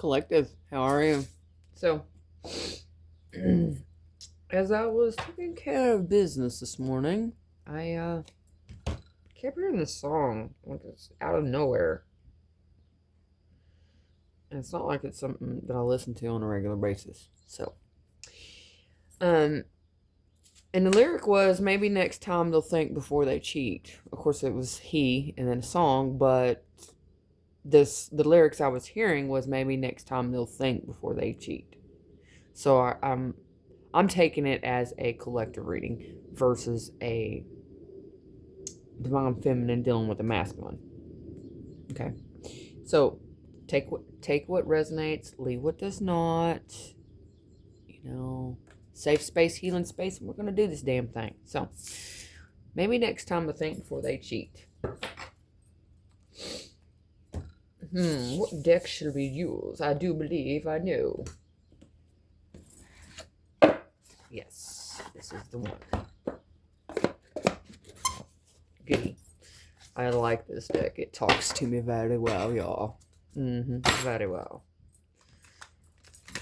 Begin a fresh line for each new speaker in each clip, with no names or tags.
Collective, how are you? So, as I was taking care of business this morning, I kept hearing this song, like it's out of nowhere. And it's not like it's something that I listen to on a regular basis. So, and the lyric was, maybe next time they'll think before they cheat. Of course, it was he and then a song, but the lyrics I was hearing was, maybe next time they'll think before they cheat. So I'm taking it as a collective reading versus a divine feminine dealing with a masculine. Okay, so take what resonates, leave what does not. Safe space, healing space, and we're gonna do this damn thing. So maybe next time to think before they cheat. What deck should we use? I do believe I know. Yes, this is the one. Goody. I like this deck. It talks to me very well, y'all. Very well.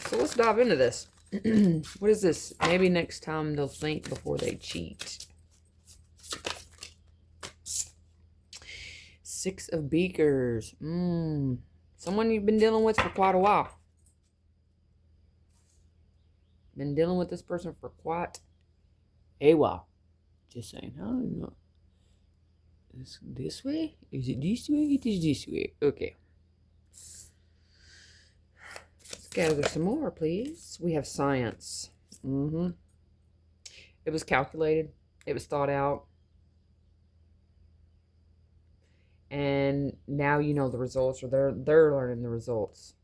So let's dive into this. What is this? Maybe next time they'll think before they cheat. Six of Beakers. Someone you've been dealing with for quite a while. Been dealing with this person for quite a while. Just saying. I don't know. This way? Is it this way? It is this way. Okay. Let's gather some more, please. We have science. It was calculated. It was thought out. And now you know the results, or they're learning the results.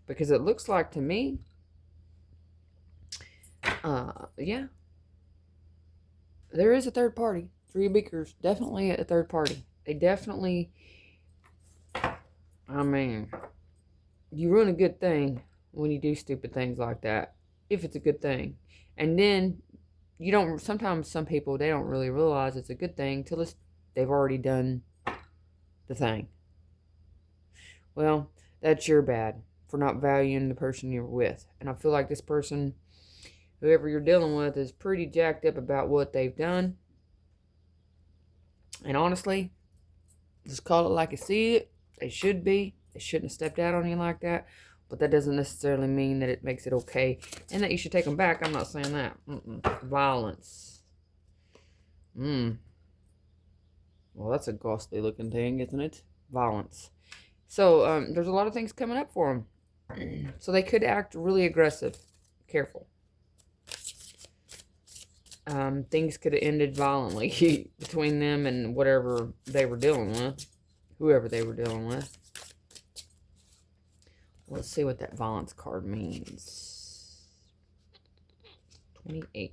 Because it looks like to me, yeah, there is a third party. Three Beakers, definitely a third party. They definitely, I mean, you ruin a good thing when you do stupid things like that, if it's a good thing. And then you don't, sometimes some people, they don't really realize it's a good thing till they've already done the thing. Well, that's your bad for not valuing the person you're with. And I feel like this person, whoever you're dealing with, is pretty jacked up about what they've done. And honestly, just call it like you see it. They should be. They shouldn't have stepped out on you like that. But that doesn't necessarily mean that it makes it okay and that you should take them back. I'm not saying that. Violence. Well, that's a ghastly looking thing, isn't it? Violence. So, there's a lot of things coming up for them. So they could act really aggressive. Careful. Things could have ended violently between them and whatever they were dealing with. Whoever they were dealing with. Let's see what that violence card means. 28.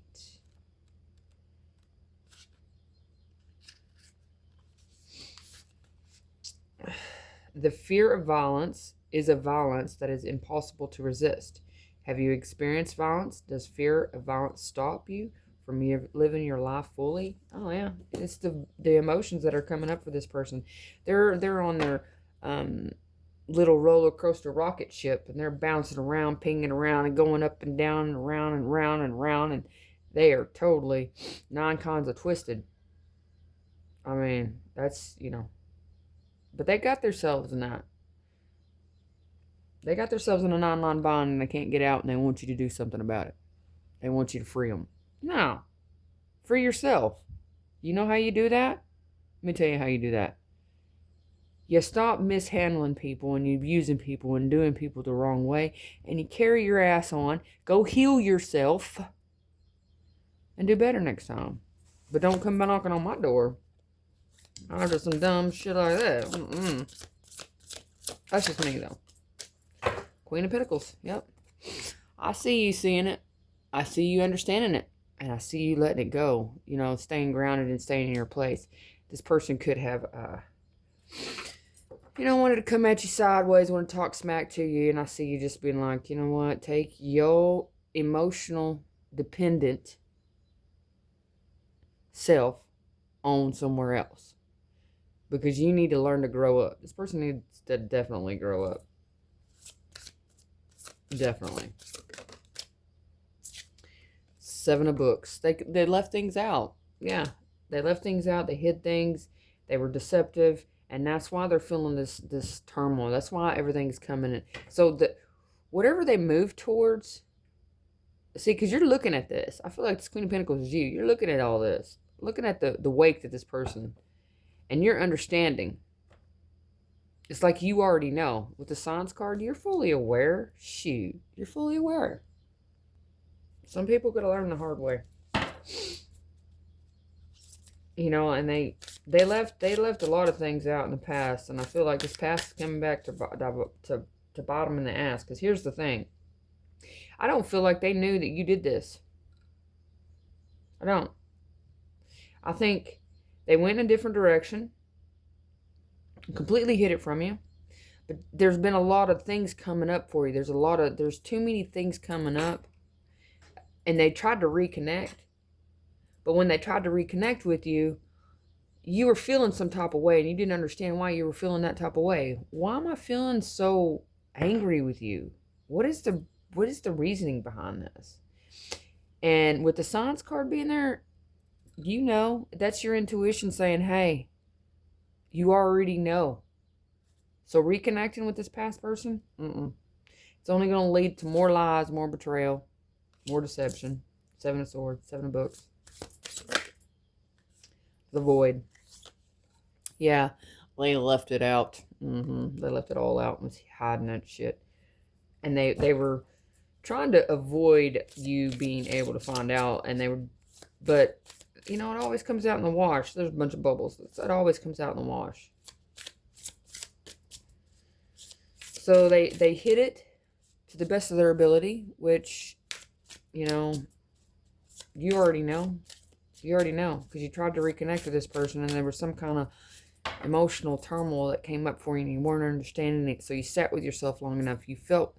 The fear of violence is a violence that is impossible to resist. Have you experienced violence? Does fear of violence stop you from living your life fully? Oh yeah, it's the emotions that are coming up for this person. They're on their little roller coaster rocket ship, and they're bouncing around, pinging around, and going up and down and around and round and round, and they are totally 9 kinds of twisted. I mean, that's, but they got themselves in that. They got themselves in a 9-line bond, and they can't get out, and they want you to do something about it. They want you to free them. No. Free yourself. You know how you do that? Let me tell you how you do that. You stop mishandling people and abusing people and doing people the wrong way, and you carry your ass on. Go heal yourself and do better next time. But don't come knocking on my door after some dumb shit like that. That's just me, though. Queen of Pentacles. Yep. I see you seeing it. I see you understanding it. And I see you letting it go. Staying grounded and staying in your place. This person could have, wanted to come at you sideways, want to talk smack to you. And I see you just being like, you know what? Take your emotional, dependent self on somewhere else. Because you need to learn to grow up. This person needs to definitely grow up. Definitely. Seven of books. They left things out. Yeah. They left things out. They hid things. They were deceptive. And that's why they're feeling this turmoil. That's why everything's coming in. So whatever they move towards, see, because you're looking at this. I feel like this Queen of Pentacles is you. You're looking at all this. Looking at the wake that this person. And you're understanding. It's like you already know. With the Signs card, you're fully aware. Shoot. You're fully aware. Some people could have learned the hard way. You know, and they left a lot of things out in the past, and I feel like this past is coming back to bottom in the ass. Because here's the thing, I don't feel like they knew that you did this. I don't. I think they went in a different direction, completely hid it from you. But there's been a lot of things coming up for you. There's too many things coming up, and they tried to reconnect. But when they tried to reconnect with you, you were feeling some type of way, and you didn't understand why you were feeling that type of way. Why am I feeling so angry with you? What is the reasoning behind this? And with the Signs card being there, you know, that's your intuition saying, hey, you already know. So reconnecting with this past person, it's only going to lead to more lies, more betrayal, more deception. Seven of Swords, Seven of Books. The Void. Yeah, they left it out. They left it all out and was hiding that shit. And they were trying to avoid you being able to find out. But, you know, it always comes out in the wash. There's a bunch of bubbles. It always comes out in the wash. So they hid it to the best of their ability, which, you know, you already know. You already know, because you tried to reconnect with this person, and there was some kind of emotional turmoil that came up for you, and you weren't understanding it. So you sat with yourself long enough. You felt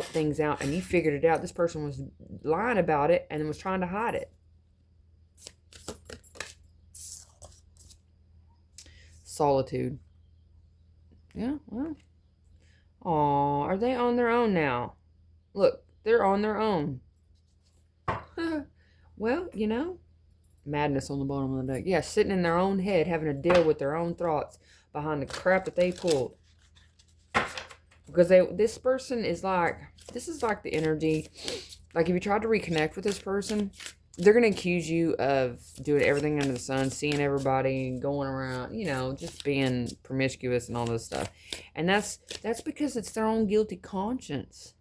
things out, and you figured it out. This person was lying about it and was trying to hide it. Solitude. Yeah, well. Aw, are they on their own now? Look, they're on their own. Well, you know. Madness on the bottom of the deck. Yeah, sitting in their own head, having to deal with their own thoughts behind the crap that they pulled. Because this person is like, this is like the energy. Like if you tried to reconnect with this person, they're going to accuse you of doing everything under the sun, seeing everybody, going around, you know, just being promiscuous and all this stuff. And that's because it's their own guilty conscience.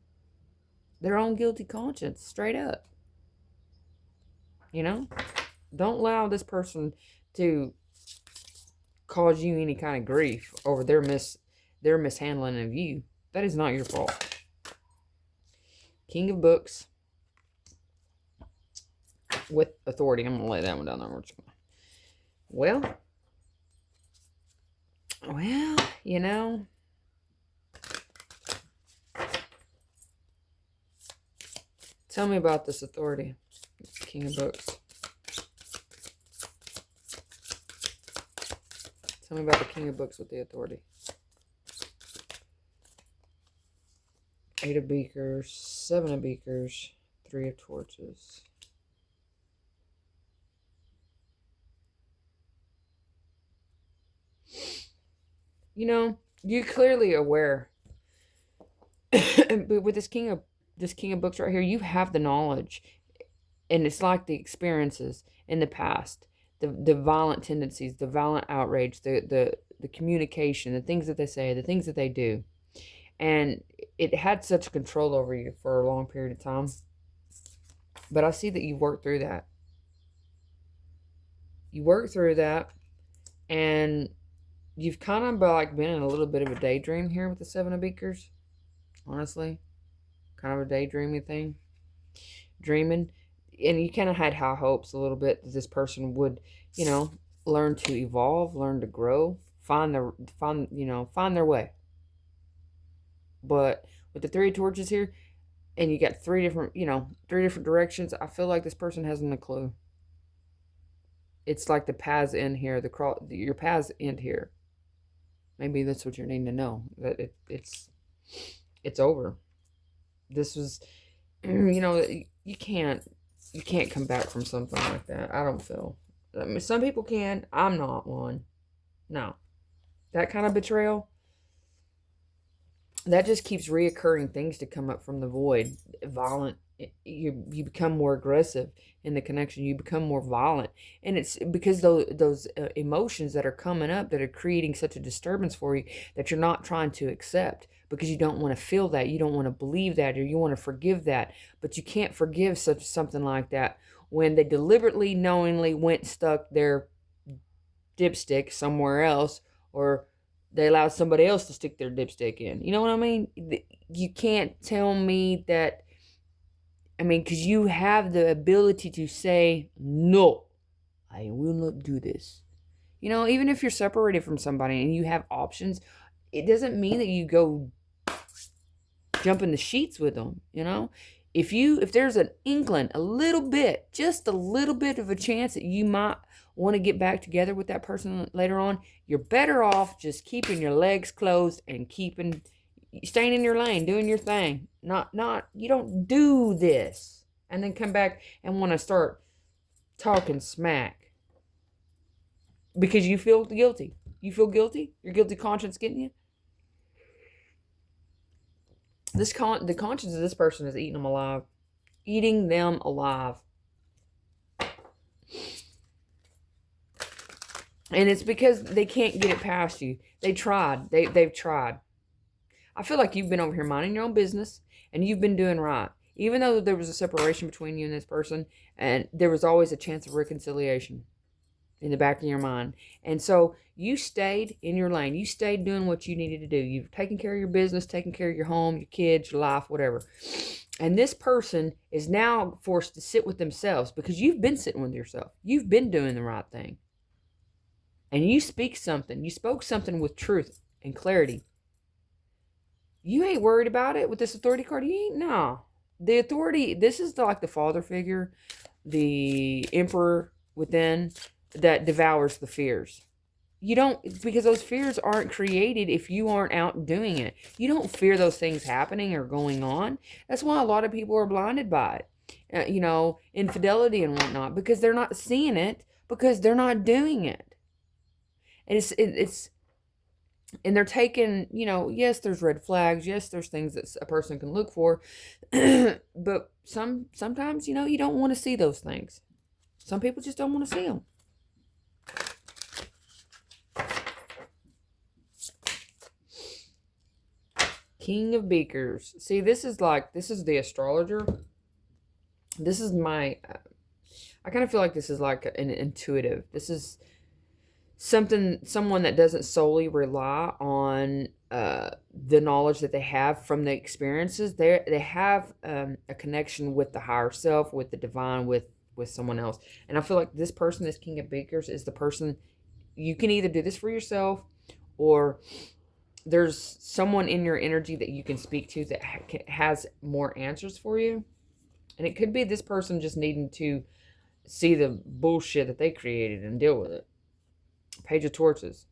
Their own guilty conscience, straight up. You know? Don't allow this person to cause you any kind of grief over their mishandling of you. That is not your fault. King of Books with authority. I'm going to lay that one down there. Well, you know. Tell me about this authority. King of Books. Tell me about the King of Books with the authority. Eight of Beakers, Seven of Beakers, Three of Torches. You know, you're clearly aware. But with this King of Books right here, you have the knowledge. And it's like the experiences in the past. The violent tendencies, the violent outrage, the communication, the things that they say, the things that they do. And it had such control over you for a long period of time. But I see that you worked through that. You worked through that. And you've kind of like been in a little bit of a daydream here with the Seven of Beakers. Honestly. Kind of a daydreamy thing. Dreaming. And you kind of had high hopes a little bit that this person would, you know, learn to evolve, learn to grow, find their way. But with the Three of Torches here, and you got three different directions, I feel like this person hasn't a clue. It's like the paths end here, your paths end here. Maybe that's what you're needing to know, that it's over. This was, you can't come back from something like that. I don't feel. I mean, some people can. I'm not one. No. That kind of betrayal, that just keeps reoccurring things to come up from the void. Violent. You become more aggressive in the connection. You become more violent, and it's because those emotions that are coming up that are creating such a disturbance for you that you're not trying to accept, because you don't want to feel that, you don't want to believe that, or you want to forgive that, but you can't forgive something like that when they deliberately, knowingly went and stuck their dipstick somewhere else, or they allowed somebody else to stick their dipstick in. You know what I mean? You can't tell me that. I mean, because you have the ability to say, no, I will not do this. Even if you're separated from somebody and you have options, it doesn't mean that you go jump in the sheets with them. If there's an inkling, a little bit, just a little bit of a chance that you might want to get back together with that person later on, you're better off just keeping your legs closed and staying in your lane, doing your thing. You don't do this and then come back and want to start talking smack because you feel guilty. You feel guilty? Your guilty conscience getting you? The conscience of this person is eating them alive. Eating them alive. And it's because they can't get it past you. They tried. They've tried. I feel like you've been over here minding your own business and you've been doing right. Even though there was a separation between you and this person, and there was always a chance of reconciliation in the back of your mind. And so you stayed in your lane. You stayed doing what you needed to do. You've taken care of your business, taken care of your home, your kids, your life, whatever. And this person is now forced to sit with themselves because you've been sitting with yourself. You've been doing the right thing. And you spoke something with truth and clarity. You ain't worried about it with this authority card. You ain't, no. The authority, this is like the father figure, the emperor within that devours the fears. You don't, because those fears aren't created if you aren't out doing it. You don't fear those things happening or going on. That's why a lot of people are blinded by it. Infidelity and whatnot, because they're not seeing it, because they're not doing it. And it's and they're taking, yes, there's red flags. Yes, there's things that a person can look for. But sometimes, you don't want to see those things. Some people just don't want to see them. King of Beakers. See, this is the astrologer. This is I kind of feel like this is like an intuitive. This is someone that doesn't solely rely on the knowledge that they have from the experiences. They have a connection with the higher self, with the divine, with someone else. And I feel like this person, this King of Beakers, is the person. You can either do this for yourself, or there's someone in your energy that you can speak to that has more answers for you. And it could be this person just needing to see the bullshit that they created and deal with it. Page of Torches.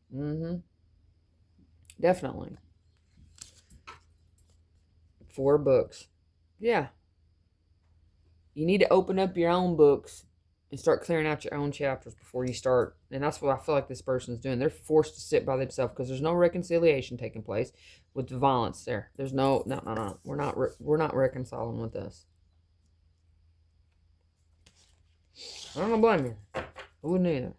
Definitely. 4 books. Yeah. You need to open up your own books and start clearing out your own chapters before you start. And that's what I feel like this person is doing. They're forced to sit by themselves because there's no reconciliation taking place with the violence there. There's no. We're not reconciling with this. I don't blame you. I wouldn't either.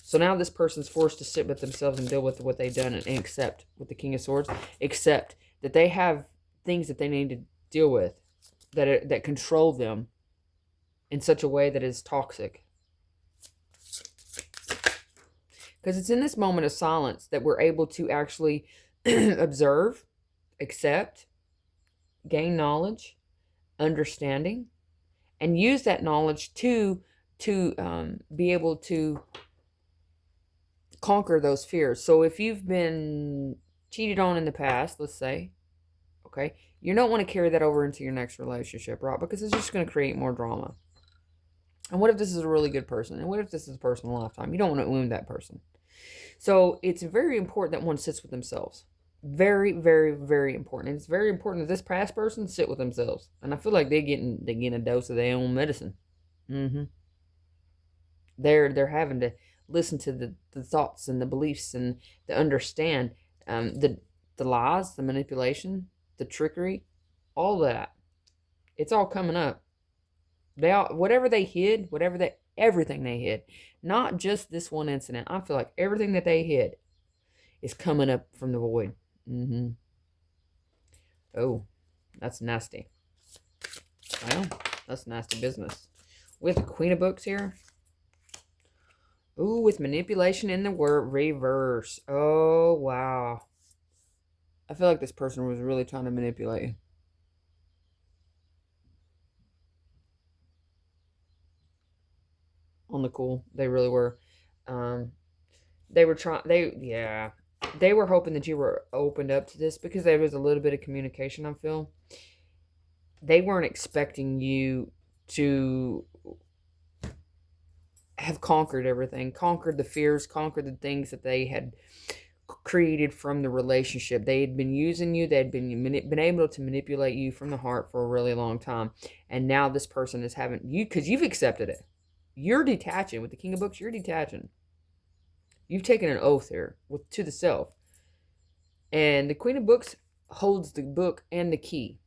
So now this person's forced to sit with themselves and deal with what they've done and accept, with the King of Swords, accept that they have things that they need to deal with that control them in such a way that is toxic. Because it's in this moment of silence that we're able to actually observe, accept, gain knowledge, understanding, and use that knowledge to be able to conquer those fears. So if you've been cheated on in the past, let's say, okay, you don't want to carry that over into your next relationship, right? Because it's just going to create more drama. And what if this is a really good person? And what if this is a person of a lifetime? You don't want to wound that person. So it's very important that one sits with themselves. Very, very, very important. And it's very important that this past person sit with themselves. And I feel like they're getting a dose of their own medicine. Mm-hmm. They're having to listen to the thoughts and the beliefs and to understand the lies, the manipulation, the trickery, all that. It's all coming up. They all, whatever they hid, whatever they everything they hid, not just this one incident. I feel like everything that they hid is coming up from the void. Mm-hmm. Oh, that's nasty. Well, that's nasty business. With the Queen of Books here. Ooh, with manipulation in the word reverse. Oh, wow. I feel like this person was really trying to manipulate you. On the cool. They really were. They were trying, yeah. They were hoping that you were opened up to this because there was a little bit of communication, I feel. They weren't expecting you to have conquered everything, conquered the fears, conquered the things that they had created from the relationship. They had been using you. They had been able to manipulate you from the heart for a really long time. And now this person is having you, because you've accepted it. You're detaching. With the King of Books, you're detaching. You've taken an oath here to the self. And the Queen of Books holds the book and the key.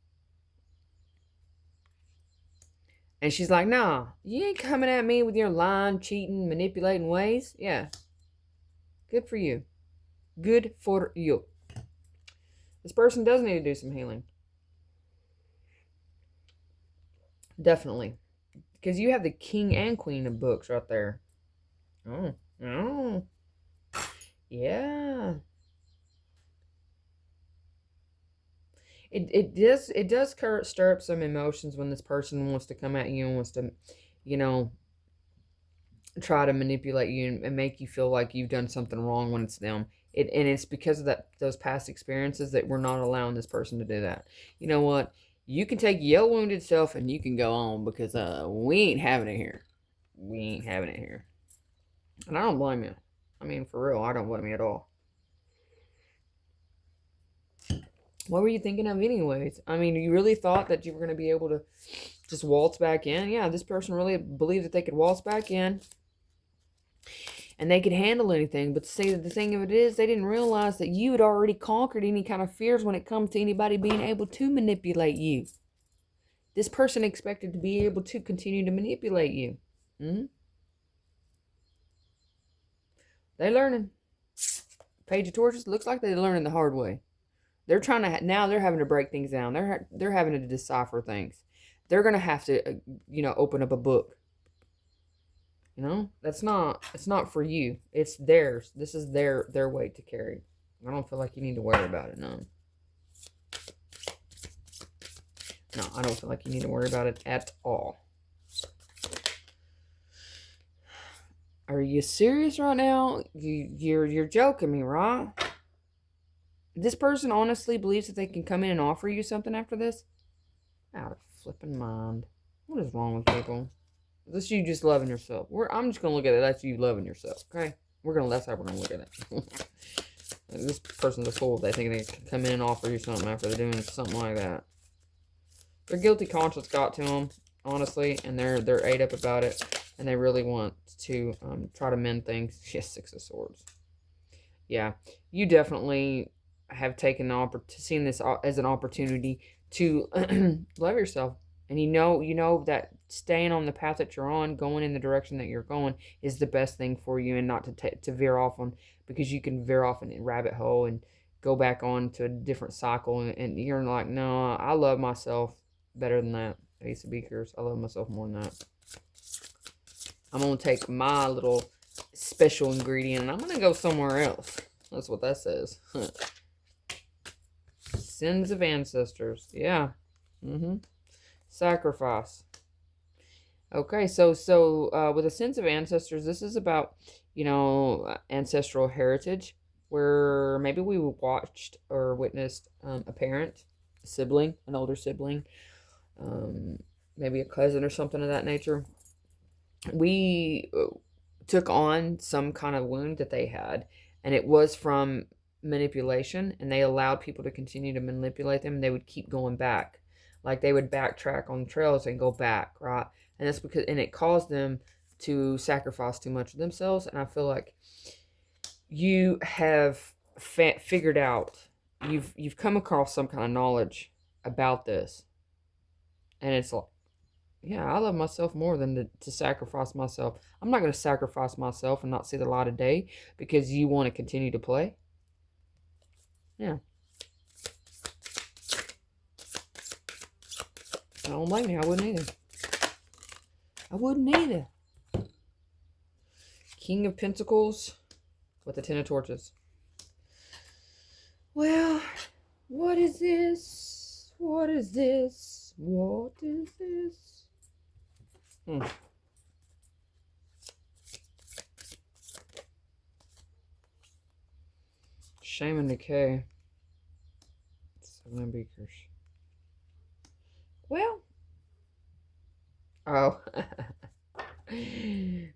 And she's like, nah, you ain't coming at me with your lying, cheating, manipulating ways. Yeah. Good for you. Good for you. This person does need to do some healing. Definitely. Because you have the King and Queen of Books right there. Oh. Oh. Yeah. It does stir up some emotions when this person wants to come at you and wants to, you know, try to manipulate you and make you feel like you've done something wrong when it's them. And it's because of those past experiences that we're not allowing this person to do that. You know what? You can take your wounded self and you can go on because we ain't having it here. We ain't having it here. And I don't blame you. I mean, for real, I don't blame you at all. What were you thinking of anyways? I mean, you really thought that you were going to be able to just waltz back in? Yeah, this person really believed that they could waltz back in and they could handle anything. But see, the thing of it is, they didn't realize that you had already conquered any kind of fears when it comes to anybody being able to manipulate you. This person expected to be able to continue to manipulate you. Mm-hmm. They're learning. Page of Torches looks like they're learning the hard way. They're trying to now. They're having to break things down. They're having to decipher things. They're gonna have to, open up a book. It's not for you. It's theirs. This is their weight to carry. I don't feel like you need to worry about it. No, I don't feel like you need to worry about it at all. Are you serious right now? You're joking me, right? This person honestly believes that they can come in and offer you something after this? Out of flipping mind. What is wrong with people? This you just loving yourself. I'm just gonna look at it. That's you loving yourself. Okay, that's how we're gonna look at it. This person's a fool. They think they can come in and offer you something after they're doing something like that. Their guilty conscience got to them, honestly, and they're ate up about it, and they really want to try to mend things. Yes, Six of Swords. Yeah, you definitely have seen this as an opportunity to love yourself. And you know that staying on the path that you're on, going in the direction that you're going, is the best thing for you, and not to veer off on, because you can veer off in a rabbit hole and go back on to a different cycle, and you're like, no, I love myself better than that. Ace of Beakers, I love myself more than that. I'm going to take my little special ingredient and I'm going to go somewhere else. That's what that says. Sins of ancestors. Yeah. Sacrifice. Okay, so with a sense of ancestors, this is about, ancestral heritage, where maybe we watched or witnessed a parent, a sibling, an older sibling, maybe a cousin or something of that nature. We took on some kind of wound that they had, and it was from manipulation, and they allowed people to continue to manipulate them, they would keep going back. Like they would backtrack on trails and go back, right? And that's because, and it caused them to sacrifice too much of themselves. And I feel like you have figured out, you've come across some kind of knowledge about this, and it's like, yeah, I love myself more than to sacrifice myself. I'm not going to sacrifice myself and not see the light of day because you want to continue to play. Yeah. I don't blame me. I wouldn't either. I wouldn't either. King of Pentacles with the 10 of Torches. Well, what is this? What is this? What is this? Shame and decay. 7 of Beakers. Well. Oh.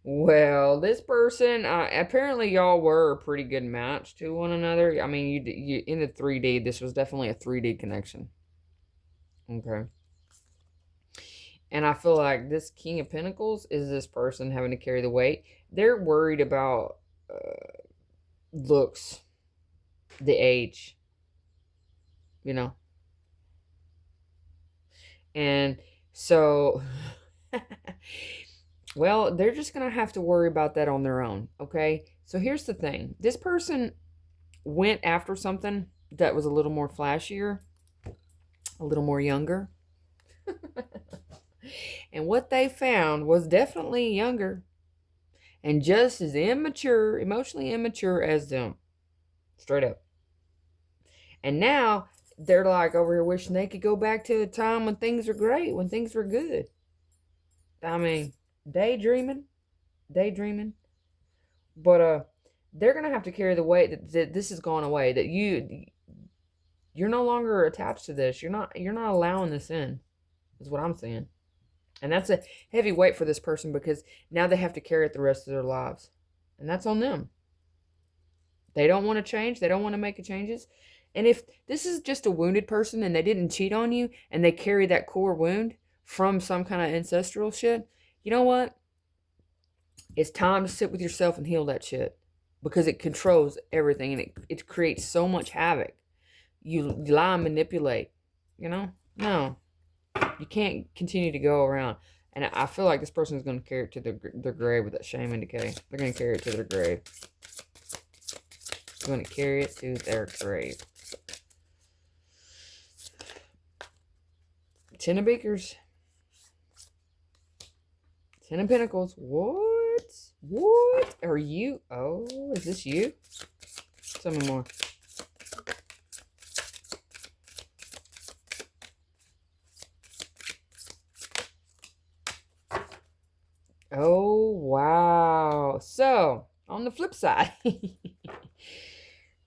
Well, this person, apparently y'all were a pretty good match to one another. I mean, you in the 3D, this was definitely a 3D connection. Okay. And I feel like this King of Pentacles is this person having to carry the weight. They're worried about looks, the age, you know. And so, well, they're just going to have to worry about that on their own, okay? So here's the thing. This person went after something that was a little more flashier, a little more younger. And what they found was definitely younger and just as immature, emotionally immature as them. Straight up. And now they're like over here wishing they could go back to a time when things were great, when things were good. I mean, daydreaming. But they're going to have to carry the weight that this has gone away, that you're no longer attached to this. You're not allowing this in, is what I'm saying. And that's a heavy weight for this person because now they have to carry it the rest of their lives. And that's on them. They don't want to change. They don't want to make the changes. And if this is just a wounded person and they didn't cheat on you and they carry that core wound from some kind of ancestral shit, you know what? It's time to sit with yourself and heal that shit. Because it controls everything and it creates so much havoc. You lie and manipulate. You know? No. You can't continue to go around. And I feel like this person is going to carry it to their grave with that shame and decay. They're going to carry it to their grave. They're going to carry it to their grave. 10 of Beakers. 10 of Pentacles. What? What are you? Oh, is this you? Tell me more. Oh, wow. So, on the flip side,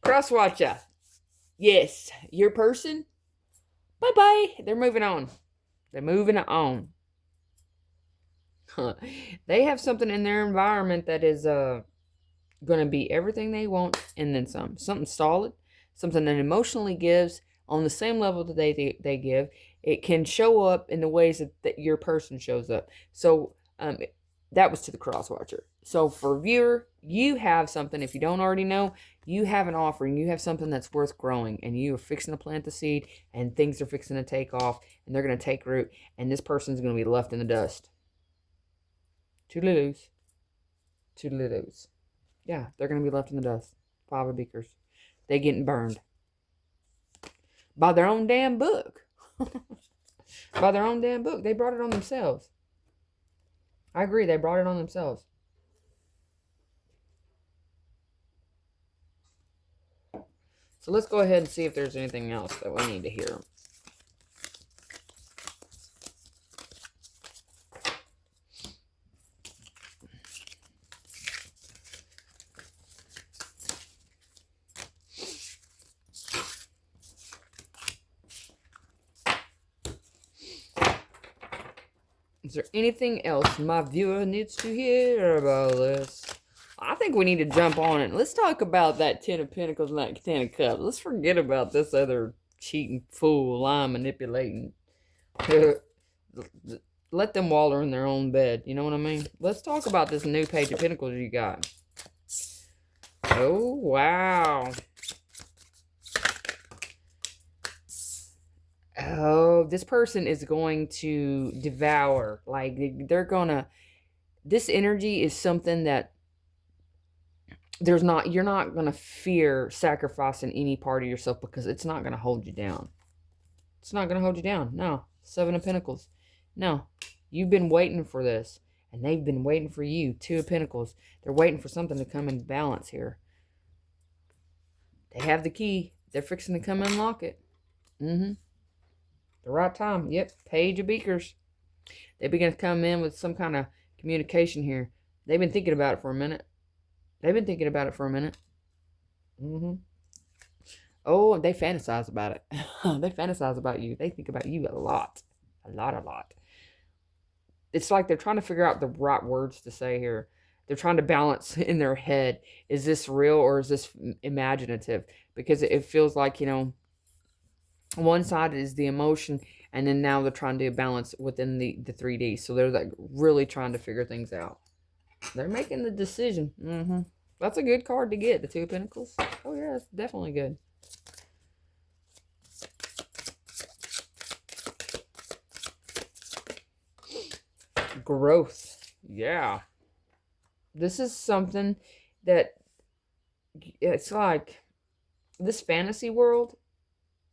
crosswatcher. Yes, your person, bye-bye. They're moving on. They're moving on. They have something in their environment that is going to be everything they want and then some. Something solid, something that emotionally gives on the same level that they give. It can show up in the ways that your person shows up. So, that was to the crosswatcher. So for viewer, you have something, if you don't already know, you have an offering, you have something that's worth growing, and you are fixing to plant the seed, and things are fixing to take off, and they're going to take root, and this person's going to be left in the dust. Toodaloo. Toodaloo. Yeah, they're going to be left in the dust. 5 of Beakers. They getting burned. By their own damn book. By their own damn book. They brought it on themselves. I agree, they brought it on themselves. So let's go ahead and see if there's anything else that we need to hear. Is there anything else my viewer needs to hear about this? I think we need to jump on it. Let's talk about that Ten of Pentacles and that Ten of Cups. Let's forget about this other cheating fool, lying, manipulating. Let them waller in their own bed. You know what I mean? Let's talk about this new Page of Pentacles you got. Oh, wow. Oh, this person is going to devour. Like, they're going to... This energy is something that you're not going to fear sacrificing any part of yourself because it's not going to hold you down. It's not going to hold you down. No. Seven of Pentacles. No. You've been waiting for this. And they've been waiting for you. Two of Pentacles. They're waiting for something to come in balance here. They have the key. They're fixing to come unlock it. The right time. Yep. Page of Beakers. They begin to come in with some kind of communication here. They've been thinking about it for a minute. Oh, they fantasize about it. They fantasize about you. They think about you a lot. A lot. It's like they're trying to figure out the right words to say here. They're trying to balance in their head. Is this real or is this imaginative? Because it feels like, you know, one side is the emotion, and then now they're trying to balance within the 3D. So they're like really trying to figure things out. They're making the decision. That's a good card to get, the Two of Pentacles. Oh yeah, it's definitely good. Growth. Yeah. This is something that it's like this fantasy world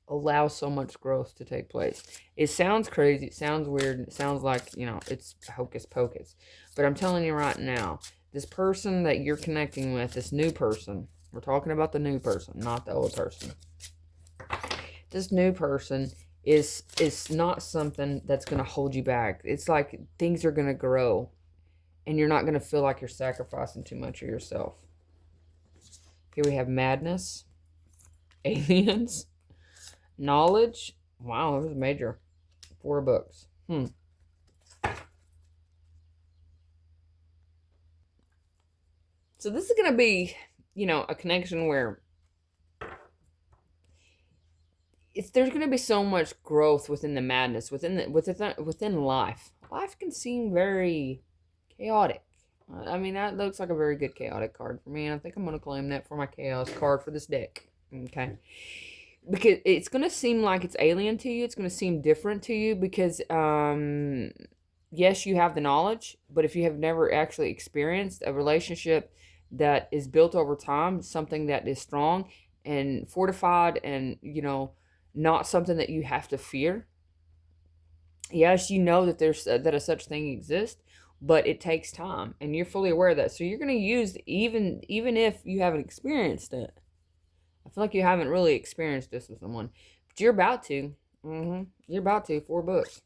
allows so much growth to take place. It sounds crazy. It sounds weird. It sounds like, you know, it's hocus pocus. But I'm telling you right now, this person that you're connecting with, this new person, we're talking about the new person, not the old person. This new person is not something that's going to hold you back. It's like things are going to grow, and you're not going to feel like you're sacrificing too much of yourself. Here we have madness, aliens, knowledge. Wow, that was major. 4 books. So this is going to be, you know, a connection where there's going to be so much growth within the madness, within life. Life can seem very chaotic. I mean, that looks like a very good chaotic card for me. And I think I'm going to claim that for my chaos card for this deck. Okay. Because it's going to seem like it's alien to you. It's going to seem different to you because, yes, you have the knowledge. But if you have never actually experienced a relationship that is built over time, something that is strong and fortified and, you know, not something that you have to fear. Yes, you know that there's that a such thing exists, but it takes time, and you're fully aware of that. So you're going to use even if you haven't experienced it. I feel like you haven't really experienced this with someone, but you're about to. You're about to. 4 books.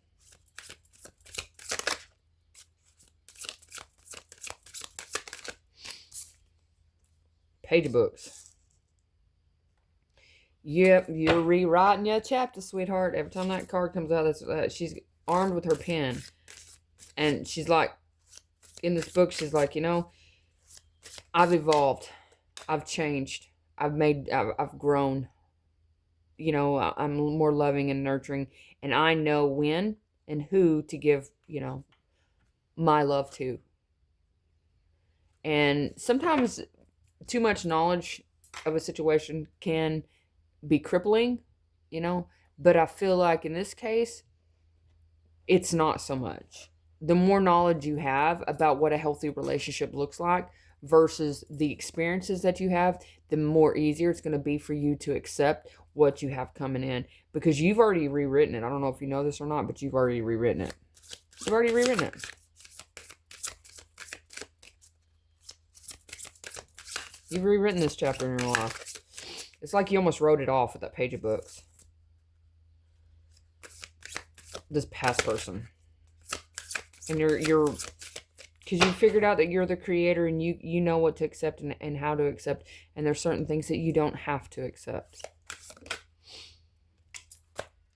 Page of books. Yep, you're rewriting your chapter, sweetheart. Every time that card comes out, that's she's armed with her pen. And she's like, in this book, she's like, you know, I've evolved. I've changed. I've grown. You know, I'm more loving and nurturing. And I know when and who to give, you know, my love to. And sometimes too much knowledge of a situation can be crippling, you know, but I feel like in this case, it's not so much. The more knowledge you have about what a healthy relationship looks like versus the experiences that you have, the more easier it's going to be for you to accept what you have coming in, because you've already rewritten it. I don't know if you know this or not, but you've already rewritten it. You've already rewritten it. You've rewritten this chapter in your life. It's like you almost wrote it off with that Page of books. This past person. And you're because you figured out that you're the creator and you know what to accept and how to accept. And there's certain things that you don't have to accept.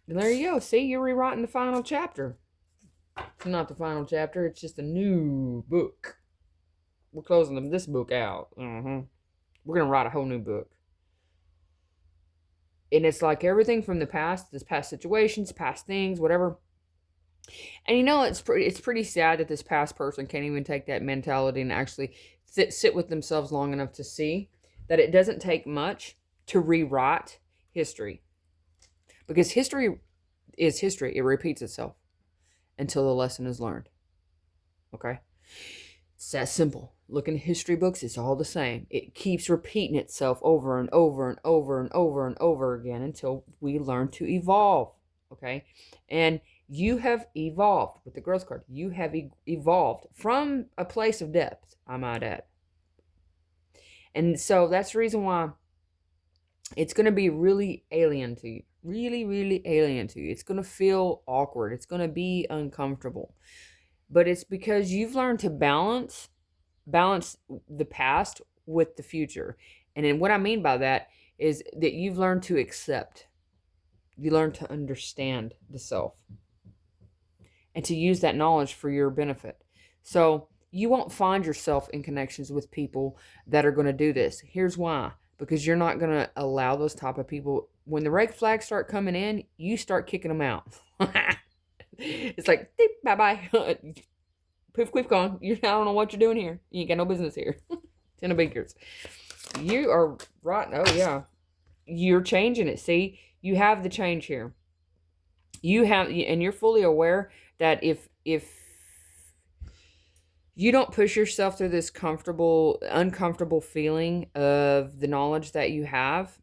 And there you go. See, you're rewriting the final chapter. It's not the final chapter. It's just a new book. we're closing this book out. We're going to write a whole new book. And it's like everything from the past, this past situations, past things, whatever. And it's pretty sad that this past person can't even take that mentality and actually sit with themselves long enough to see that it doesn't take much to rewrite history. Because history is history. It repeats itself until the lesson is learned. Okay? It's that simple. Look in history books, it's all the same. It keeps repeating itself over and over and over and over and over again until we learn to evolve. Okay? And you have evolved with the growth card. You have evolved from a place of depth, I might add. And so that's the reason why it's going to be really alien to you. Really, really alien to you. It's going to feel awkward. It's going to be uncomfortable. But it's because you've learned to balance the past with the future. And then what I mean by that is that you've learned to accept. You learn to understand the self. And to use that knowledge for your benefit. So you won't find yourself in connections with people that are going to do this. Here's why. Because you're not going to allow those type of people. When the red flags start coming in, you start kicking them out. It's like, bye-bye. Poof, quick, gone. I don't know what you're doing here. You ain't got no business here. 10 of beakers. You are right. Oh, yeah. You're changing it. See, you have the change here. You have, and you're fully aware that if you don't push yourself through this uncomfortable feeling of the knowledge that you have,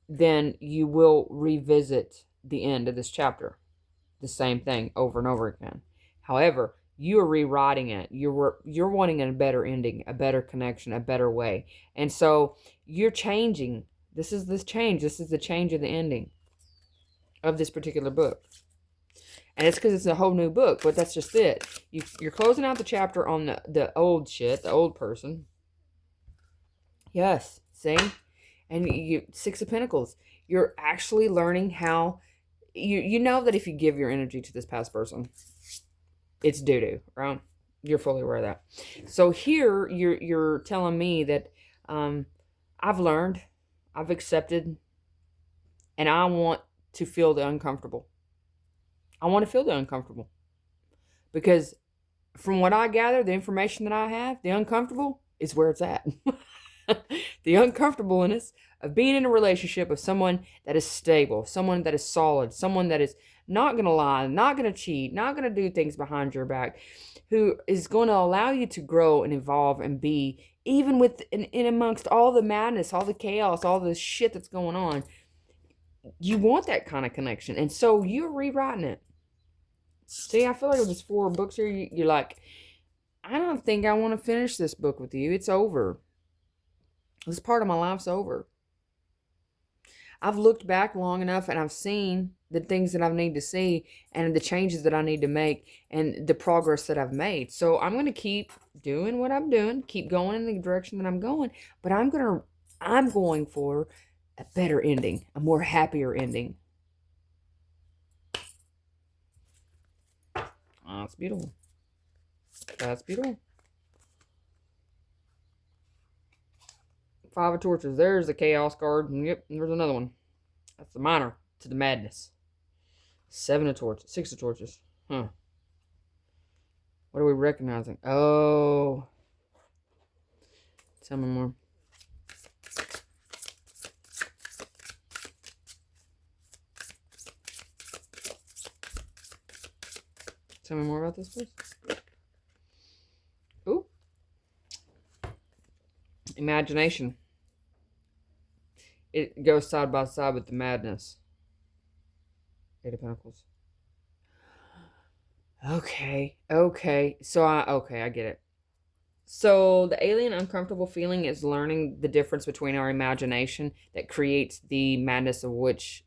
then you will revisit the end of this chapter. The same thing over and over again. However, you are rewriting it. You're wanting a better ending, a better connection, a better way. And so you're changing. This is the change of the ending of this particular book. And it's because it's a whole new book, but that's just it. You're closing out the chapter on the old shit, the old person. Yes, see? And you 6 of Pentacles. You're actually learning how, you know that if you give your energy to this past person, it's doo-doo, right? You're fully aware of that. So here, you're telling me that I've learned, I've accepted, and I want to feel the uncomfortable. I want to feel the uncomfortable. Because from what I gather, the information that I have, the uncomfortable is where it's at. The uncomfortableness of being in a relationship with someone that is stable, someone that is solid, someone that is not going to lie, not going to cheat, not going to do things behind your back, who is going to allow you to grow and evolve and be, even in amongst all the madness, all the chaos, all the shit that's going on. You want that kind of connection. And so you're rewriting it. See, I feel like with these 4 books here, you're like, I don't think I want to finish this book with you. It's over. This part of my life's over. I've looked back long enough and I've seen the things that I need to see and the changes that I need to make and the progress that I've made. So I'm going to keep doing what I'm doing, keep going in the direction that I'm going, but I'm going for a better ending, a more happier ending. Oh, that's beautiful. That's beautiful. 5 of Torches. There's the Chaos card. Yep, there's another one. That's the minor to the madness. 7 of Torches. 6 of Torches. Huh. What are we recognizing? Oh. Tell me more. Tell me more about this, please. Ooh. Imagination. It goes side by side with the madness. 8 of Pentacles. Okay. So I get it. So the alien uncomfortable feeling is learning the difference between our imagination that creates the madness of which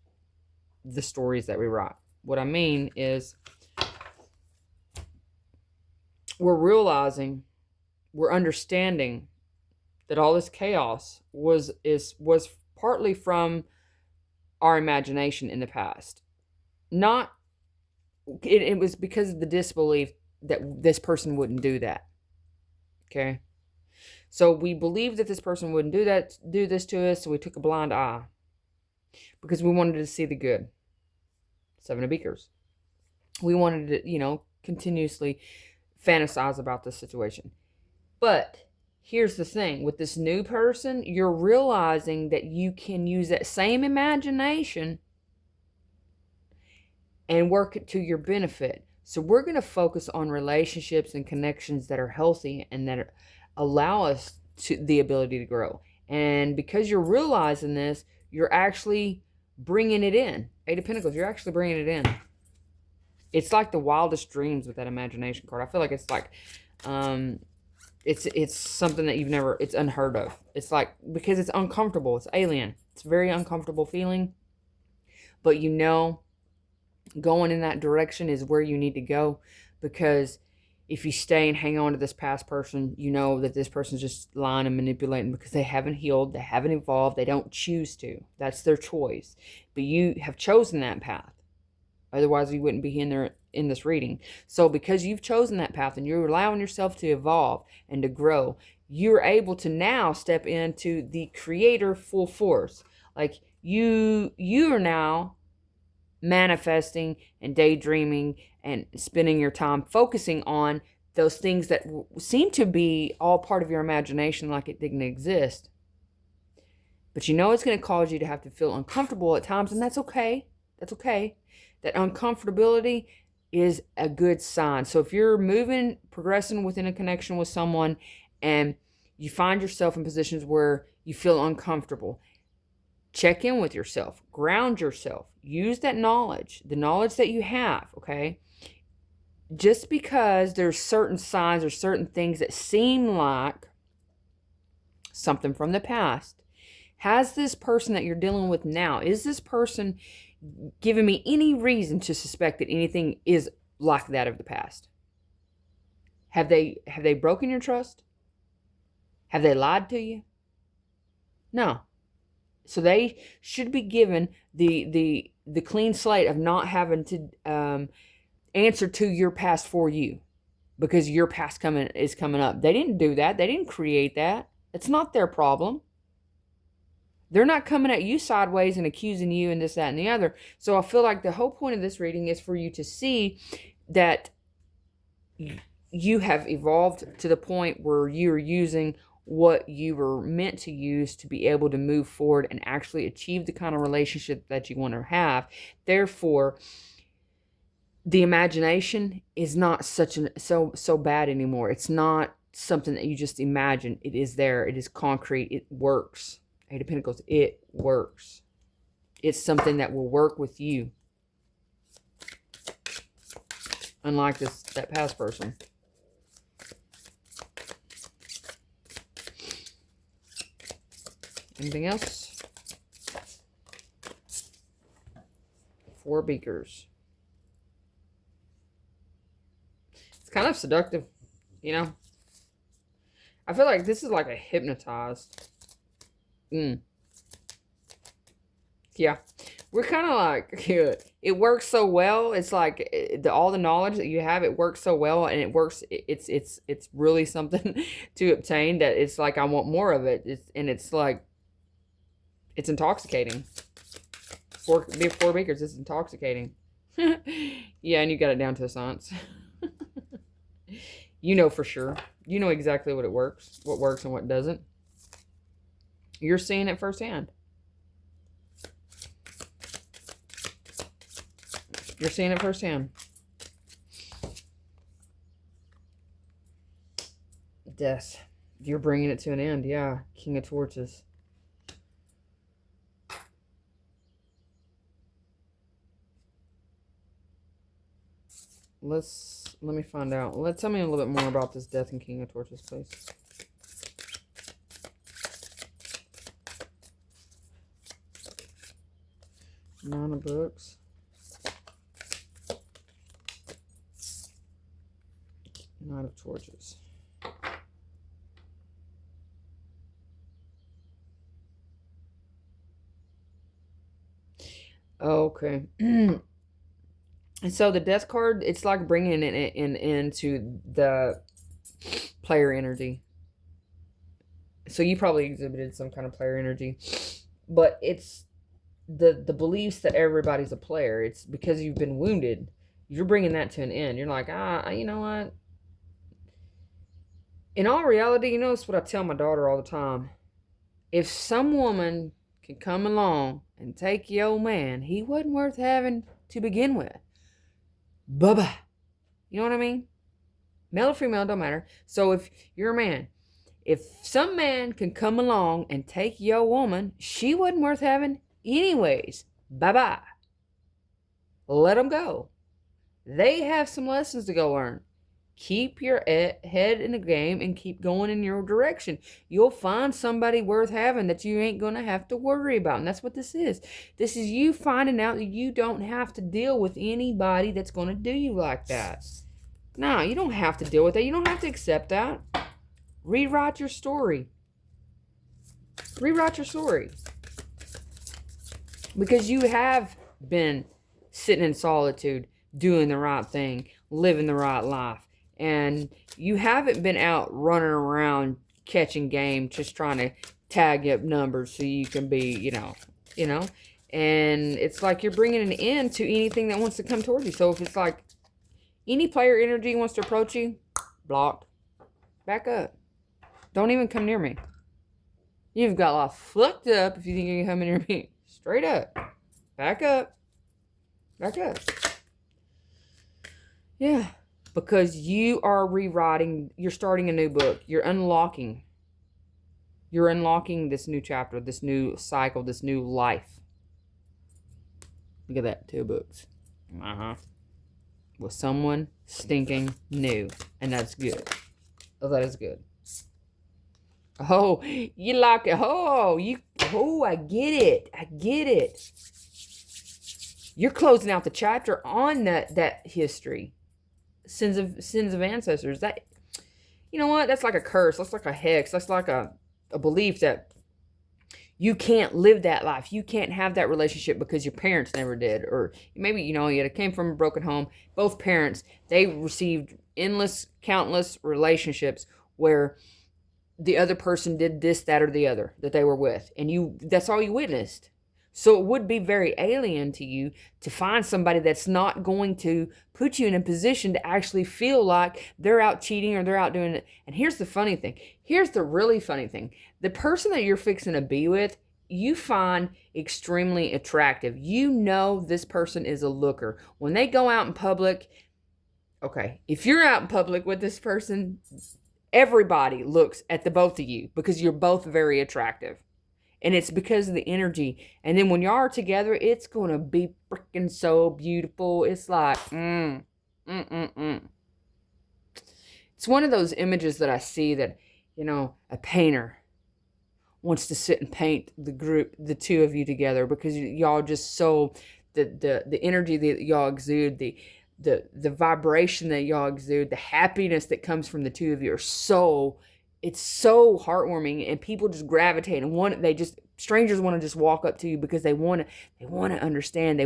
the stories that we write. What I mean is we're realizing, we're understanding that all this chaos was partly from our imagination in the past. It was because of the disbelief that this person wouldn't do that. Okay? So we believed that this person wouldn't do this to us, so we took a blind eye because we wanted to see the good. Seven of Beakers. We wanted to, continuously fantasize about this situation. But here's the thing. With this new person, you're realizing that you can use that same imagination and work it to your benefit. So we're going to focus on relationships and connections that are healthy and that allow us the ability to grow. And because you're realizing this, you're actually bringing it in. Eight of Pentacles, you're actually bringing it in. It's like the wildest dreams with that imagination card. I feel like it's like, it's something that it's unheard of. It's like, because it's uncomfortable. It's alien. It's a very uncomfortable feeling. But going in that direction is where you need to go, because if you stay and hang on to this past person, you know that this person's just lying and manipulating because they haven't healed, they haven't evolved, they don't choose to. That's their choice. But you have chosen that path. Otherwise, you wouldn't be in there in this reading. So because you've chosen that path and you're allowing yourself to evolve and to grow, you're able to now step into the creator full force. Like you are now manifesting and daydreaming and spending your time focusing on those things that seem to be all part of your imagination, like it didn't exist. But it's going to cause you to have to feel uncomfortable at times, and that's okay. That's okay. That uncomfortability is a good sign. So if you're progressing within a connection with someone and you find yourself in positions where you feel uncomfortable, check in with yourself, ground yourself, use that knowledge, the knowledge that you have, okay? Just because there's certain signs or certain things that seem like something from the past, has this person that you're dealing with now, is this person giving me any reason to suspect that anything is like that of the past? Have they broken your trust? Have they lied to you? No. So they should be given the clean slate of not having to answer to your past for you, because your past is coming up. They didn't do that. They didn't create that. It's not their problem. They're not coming at you sideways and accusing you and this, that, and the other. So I feel like the whole point of this reading is for you to see that you have evolved to the point where you're using what you were meant to use to be able to move forward and actually achieve the kind of relationship that you want to have. Therefore, the imagination is not so bad anymore. It's not something that you just imagine. It is there. It is concrete. It works. Eight of Pentacles, it works. It's something that will work with you. Unlike that past person. Anything else? Four Beakers. It's kind of seductive, I feel like this is like a hypnotized. Yeah. We're kind of like, it works so well. It's like all the knowledge that you have, it works so well, and it works. It's really something to obtain that it's like, I want more of it. It's like, it's intoxicating. Four Beakers, it's intoxicating. Yeah, and you got it down to a science. You know for sure. You know exactly what works and what doesn't. You're seeing it firsthand. You're seeing it firsthand. Death. You're bringing it to an end. Yeah. King of Torches. Let me find out. Tell me a little bit more about this Death and King of Torches, please. Nine of Books. Nine of Torches. Okay. And so the Death card, it's like bringing it into the player energy. So you probably exhibited some kind of player energy. But it's the beliefs that everybody's a player. It's because you've been wounded. You're bringing that to an end. You're like, you know what? In all reality, you know, it's what I tell my daughter all the time. If some woman can come along and take your man, he wasn't worth having to begin with. Bye-bye. You know what I mean? Male or female, don't matter. So if you're a man, if some man can come along and take your woman, she wasn't worth having anyways. Bye-bye. Let them go. They have some lessons to go learn. Keep your head in the game and keep going in your direction. You'll find somebody worth having that you ain't going to have to worry about. And that's what this is. This is you finding out that you don't have to deal with anybody that's going to do you like that. No, you don't have to deal with that. You don't have to accept that. Rewrite your story. Rewrite your story. Because you have been sitting in solitude, doing the right thing, living the right life. And you haven't been out running around catching game, just trying to tag up numbers so you can be, you know. And it's like you're bringing an end to anything that wants to come towards you. So if it's like any player energy wants to approach you, blocked. Back up. Don't even come near me. You've got life fucked up if you think you can come near me. Straight up. Back up. Back up. Yeah. Because you are rewriting, you're starting a new book. You're unlocking this new chapter, this new cycle, this new life. Look at that, 2 books. With someone stinking new. And that's good. Oh, that is good. Oh, you like it. I get it. I get it. You're closing out the chapter on that history. Sins of ancestors. That, you know what? That's like a curse. That's like a hex. That's like a belief that you can't live that life. You can't have that relationship because your parents never did. Or maybe, you know, you came from a broken home. Both parents, they received countless relationships where the other person did this, that, or the other that they were with. And that's all you witnessed. So it would be very alien to you to find somebody that's not going to put you in a position to actually feel like they're out cheating or they're out doing it. And here's the funny thing. Here's the really funny thing. The person that you're fixing to be with, you find extremely attractive. You know this person is a looker. When they go out in public, okay, if you're out in public with this person, everybody looks at the both of you because you're both very attractive. And it's because of the energy. And then when y'all are together, it's going to be freaking so beautiful. It's like, It's one of those images that I see that, you know, a painter wants to sit and paint the 2 of you together because y'all just so, the energy that y'all exude, the vibration that y'all exude, the happiness that comes from the 2 of you it's so heartwarming, and people just gravitate and strangers want to just walk up to you because they want to understand.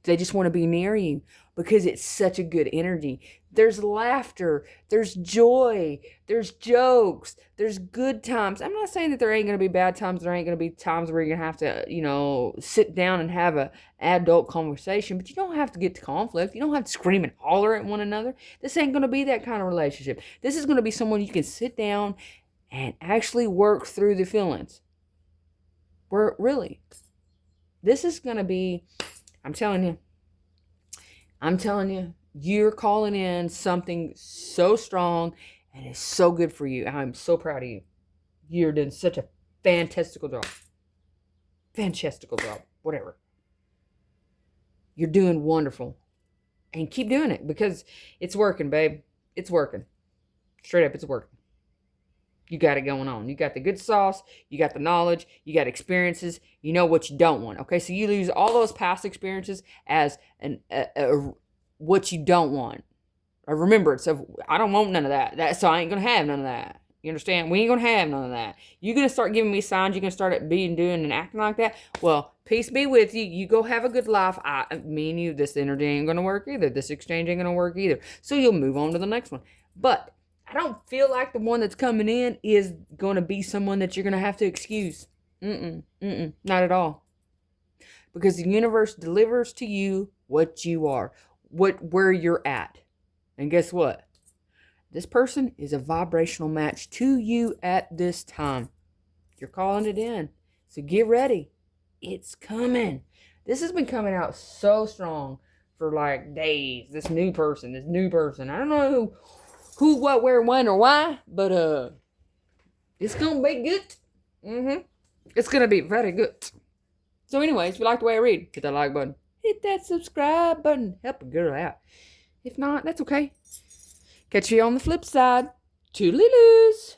They just want to be near you because it's such a good energy. There's laughter, there's joy, there's jokes, there's good times. I'm not saying that there ain't going to be bad times. There ain't going to be times where you're going to have to, you know, sit down and have an adult conversation, but you don't have to get to conflict. You don't have to scream and holler at one another. This ain't going to be that kind of relationship. This is going to be someone you can sit down and actually work through the feelings. Really, this is going to be, I'm telling you, you're calling in something so strong and it's so good for you. I'm so proud of you. You're doing such a fantastical job. Whatever. You're doing wonderful. And keep doing it because it's working, babe. It's working. Straight up, it's working. You got it going on. You got the good sauce. You got the knowledge. You got experiences. You know what you don't want. Okay, so you use all those past experiences as what you don't want. Remember it. So I don't want none of that. So I ain't going to have none of that. You understand? We ain't going to have none of that. You're going to start giving me signs. You're going to start doing and acting like that. Well, peace be with you. You go have a good life. Me and you, this energy ain't going to work either. This exchange ain't going to work either. So you'll move on to the next one. But I don't feel like the one that's coming in is going to be someone that you're going to have to excuse. Not at all. Because the universe delivers to you what you are, where you're at. And guess what? This person is a vibrational match to you at this time. You're calling it in. So get ready. It's coming. This has been coming out so strong for like days. This new person. I don't know who, what, where, when, or why, but it's gonna be good. It's gonna be very good. So anyways, if you like the way I read, hit that like button. Hit that subscribe button. Help a girl out. If not, that's okay. Catch you on the flip side. Toodaloo-loos.